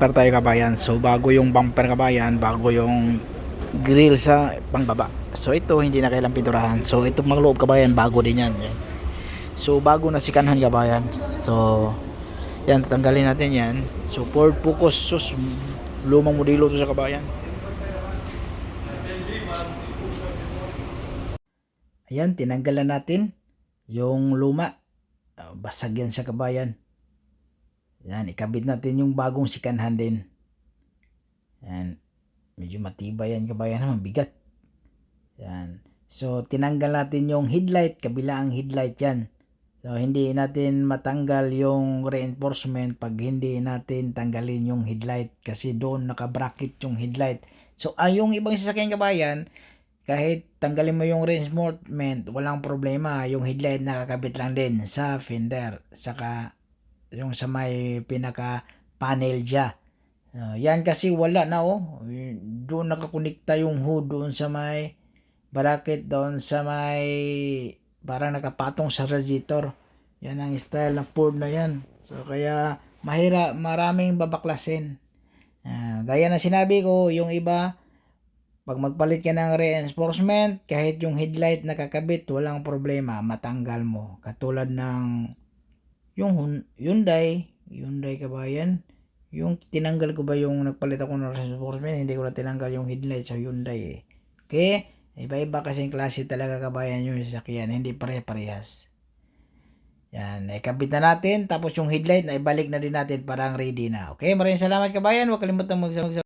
bumper tayo kabayan. So bago yung bumper kabayan, bago yung grill sa pangbaba. So ito hindi na kailang pinturahan. So ito magloob kabayan, bago din yan. So bago na sikanhan kabayan. So yan, tatanggalin natin yan. So Ford Focus, sus, lumang modelo to sa kabayan. Ayan, tinanggalan natin yung luma. Basag yan sa kabayan. Yan, ikabit natin yung bagong sikanhan din. Yan, medyo matibay yan kabayan, mabigat. Yan. So tinanggal natin yung headlight, kabila ang headlight yan. So hindi natin matanggal yung reinforcement pag hindi natin tanggalin yung headlight kasi doon nakabracket yung headlight. So yung ibang sasakyan kabayan, kahit tanggalin mo yung reinforcement, walang problema. Yung headlight nakakabit lang din sa fender, saka yung sa may pinaka panel dya. Yan kasi wala na doon nakakonekta yung hood doon sa may bracket, doon sa may parang nakapatong sa radiator. Yan ang style ng Ford na yan. So kaya maraming babaklasin. Gaya na sinabi ko, yung iba pag magpalit ka ng reinforcement, kahit yung headlight nakakabit, walang problema, matanggal mo. Katulad ng yung Hyundai kabayan, yung tinanggal ko ba yung nagpalit ako ng reinforcement, hindi ko na tinanggal yung headlight sa Hyundai Okay? Iba-iba kasing klase talaga kabayan yung sasakyan, hindi pare-parehas. Yan, ikabit na natin, tapos yung headlight na ibalik na din natin, parang ready na. Okay, maraming salamat kabayan, huwag kalimutan